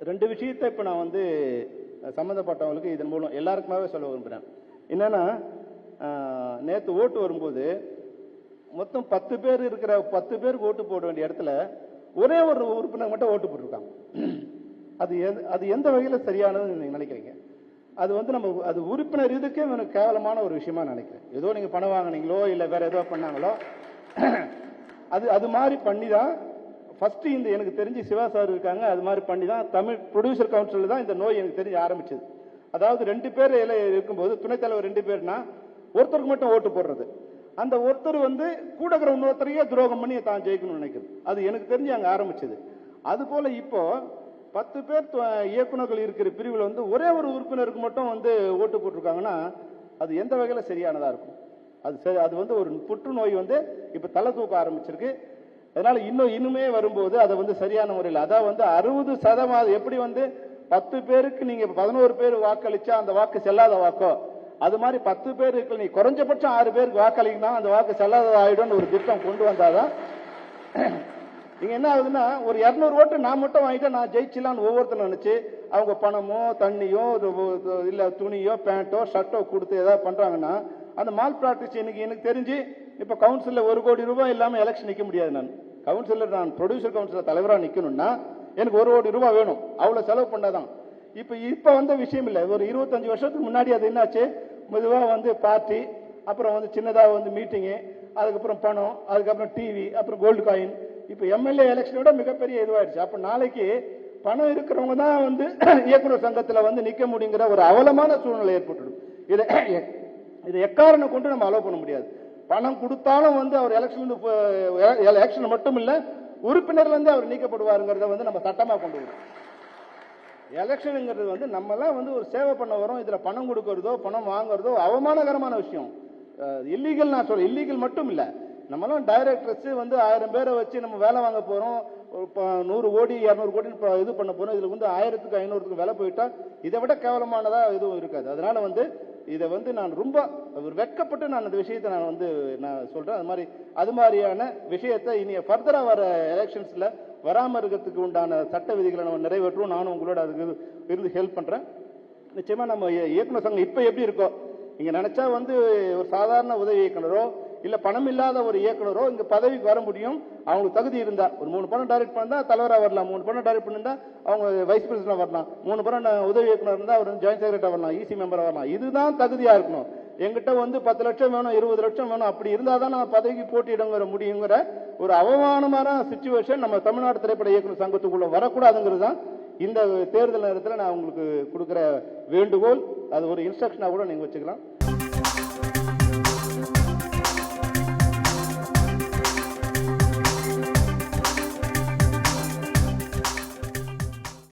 ரெண்டு விஷயத்தை இப்போ நான் வந்து சம்மந்தப்பட்டவங்களுக்கு இதன் மூலம் எல்லாருக்குமாவே சொல்ல விரும்புகிறேன். என்னன்னா, நேற்று ஓட்டு வரும்போது மொத்தம் 10 பேர் இருக்கிற 10 பேருக்கு ஓட்டு போட வேண்டிய இடத்துல ஒரே ஒரு உறுப்பினர் மட்டும் ஓட்டு போட்டிருக்காங்க. அது எந்த வகையில் சரியானதுன்னு நீங்க நினைக்கிறீங்க? அது வந்து நம்ம அது உறுப்பினர் இதுக்கே எனக்கு கேவலமான ஒரு விஷயமா நினைக்கிறேன். ஏதோ நீங்க பணம் வாங்கினீங்களோ இல்ல வேற ஏதோ பண்ணாங்களோ அது மாதிரி பண்ணி தான் ஃபர்ஸ்ட் இந்த எனக்கு தெரிஞ்சு சிவா சார் இருக்காங்க, அது மாதிரி பண்ணி தான் தமிழ் ப்ரொடியூசர் கவுன்சில் தான் இந்த நோய் எனக்கு தெரிஞ்சு ஆரம்பிச்சது. அதாவது 2 பேர் இருக்கும்போது துணைத் தலைவர் 2 பேர்னா ஒருத்தருக்கு மட்டும் ஓட்டு போடுறது, அந்த ஒருத்தர் வந்து கூட இருக்கிற இன்னொருத்தரையே துரோகம் பண்ணி தான் ஜெயிக்கணும்னு நினைக்கிறது. அது எனக்கு தெரிஞ்சு அங்கே ஆரம்பிச்சது. அது போல இப்போ 10 பேர் இயக்குநர்கள் இருக்கிற பிரிவில் வந்து ஒரே ஒரு உறுப்பினருக்கு மட்டும் வந்து ஓட்டு போட்டிருக்காங்கன்னா அது எந்த வகையில் சரியானதா இருக்கும்? அது வந்து ஒரு புற்றுநோய் வந்து இப்ப தலை தூக்க ஆரம்பிச்சிருக்கு. அதனால இன்னுமே வரும்போது அதை வந்து சரியான முறையில் அதான் வந்து 60% எப்படி வந்து 10 பேருக்கு நீங்க 11 பேர் வாக்களிச்சா அந்த வாக்கு செல்லாத வாக்கோ, அது மாதிரி 10 பேருக்கு நீ குறைஞ்சபட்சம் 6 பேருக்கு வாக்களிக்கனா அந்த வாக்கு செல்லாத ஆயிடும் ஒரு திட்டம் கொண்டு வந்தாதான் நீங்க என்ன ஆகுதுன்னா ஒரு 200 ஓட்டு நான் மட்டும் வாங்கிட்டு நான் ஜெயிச்சலான்னு ஒவ்வொருத்தரும் நினைச்சு அவங்க பணமோ தண்ணியோ இல்ல துணியோ பேண்டோ ஷர்ட்டோ கொடுத்து ஏதாவது பண்றாங்கன்னா அந்த மால் பிராக்டிஸ் எனக்கு தெரிஞ்சு இப்ப கவுன்சில்ல 1 கோடி ரூபாய் இல்லாம எலெக்ஷன் நிக்க முடியாது. நான் ப்ரொடியூசர் கவுன்சிலர் தலைவரா நிக்கணும்னா எனக்கு 1 கோடி ரூபாய் வேணும், அவ்வளவு செலவு பண்ணாதான். இப்ப வந்த விஷயம் இல்ல, ஒரு 25 வருஷத்துக்கு முன்னாடி அது என்னாச்சு, மெதுவா வந்து பார்ட்டி, அப்புறம் வந்து சின்னதா வந்து மீட்டிங்கு, அதுக்கப்புறம் பணம், அதுக்கப்புறம் டிவி, அப்புறம் கோல்டு காயின். இப்ப எம்எல்ஏ எலெக்ஷனோட மிகப்பெரிய இதுவாயிடுச்சு. அப்ப நாளைக்கு பணம் இருக்கிறவங்க தான் வந்து இயக்குநர் சங்கத்துல வந்து நிக்க முடியுங்கிற ஒரு அவலமான சூழ்நிலை ஏற்பட்டுடும். இதை எக்காரணம் கொண்டு நம்ம அலோவ் பண்ண முடியாது. பணம் கொடுத்தாலும் வந்து அவர் எலெக்ஷன் மட்டும் இல்ல உறுப்பினர்ல இருந்து அவர் நீக்கப்படுவாருங்கிறத வந்து நம்ம சட்டமா கொண்டு வரோம். எலெக்ஷனுங்கிறது வந்து நம்ம எல்லாம் வந்து ஒரு சேவை பண்ண வரோம், இதுல பணம் கொடுக்கறதோ பணம் வாங்குறதோ அவமானகரமான விஷயம். இல்லீகல் நான் சொல்ல, இல்லீகல் மட்டும் இல்ல, நம்மளாம் டைரக்டர்ஸ் வந்து 1000 பேரை வச்சு நம்ம வேலை வாங்க போறோம், 100 கோடி 200 கோடி இது பண்ண போறோம். இதுல வந்து 1000க்கு 500க்கு விலை போயிட்டா இதை விட கேவலமானதா எதுவும் இருக்காது. அதனால வந்து இதை வந்து நான் ரொம்ப வெட்கப்பட்டு நான் அந்த விஷயத்தை நான் சொல்றேன். அது மாதிரியான விஷயத்தை இனி ஃபர்தரா வர எலெக்ஷன்ஸ்ல வராம இருக்கிறதுக்கு உண்டான சட்ட விதிகளை நம்ம நிறைவேற்றுவோம். நானும் உங்களோட அதுக்கு இருந்து ஹெல்ப் பண்றேன். நிச்சயமா நம்ம இயக்குநர் சங்கம் இப்ப எப்படி இருக்கோ, இங்க நினைச்சா வந்து ஒரு சாதாரண உதவி இயக்குனரோ இல்ல பணம் இல்லாத ஒரு இயக்குனரோ இங்க பதவிக்கு வர முடியும். அவங்களுக்கு தகுதி இருந்தா ஒரு 3 படம் டைரக்ட் பண்ணா தலைவரா வரலாம், 3 படம் டைரக்ட் பண்ணிருந்தா அவங்க வைஸ் பிரசிடண்டா வரலாம், 3 படம் உதவி இயக்குனர் இருந்தா அவர் ஜாயிண்ட் செக்ரட்டரி வரலாம், இசி மெம்பரா வரலாம். இதுதான் தகுதியா இருக்கணும். எங்கிட்ட வந்து 10 லட்சம் வேணும், 20 லட்சம் வேணும், அப்படி இருந்தாதான் நம்ம பதவிக்கு போட்டியிடங்கிற முடியுங்கிற ஒரு அவமானமான சிச்சுவேஷன் நம்ம தமிழ்நாடு திரைப்பட இயக்குநர் சங்கத்துக்குள்ள வரக்கூடாதுங்கிறது தான் இந்த தேர்தல் நேரத்தில் நான் உங்களுக்கு கொடுக்கிற வேண்டுகோள். அது ஒரு இன்ஸ்ட்ரக்ஷனா கூட நீங்க வச்சுக்கலாம்.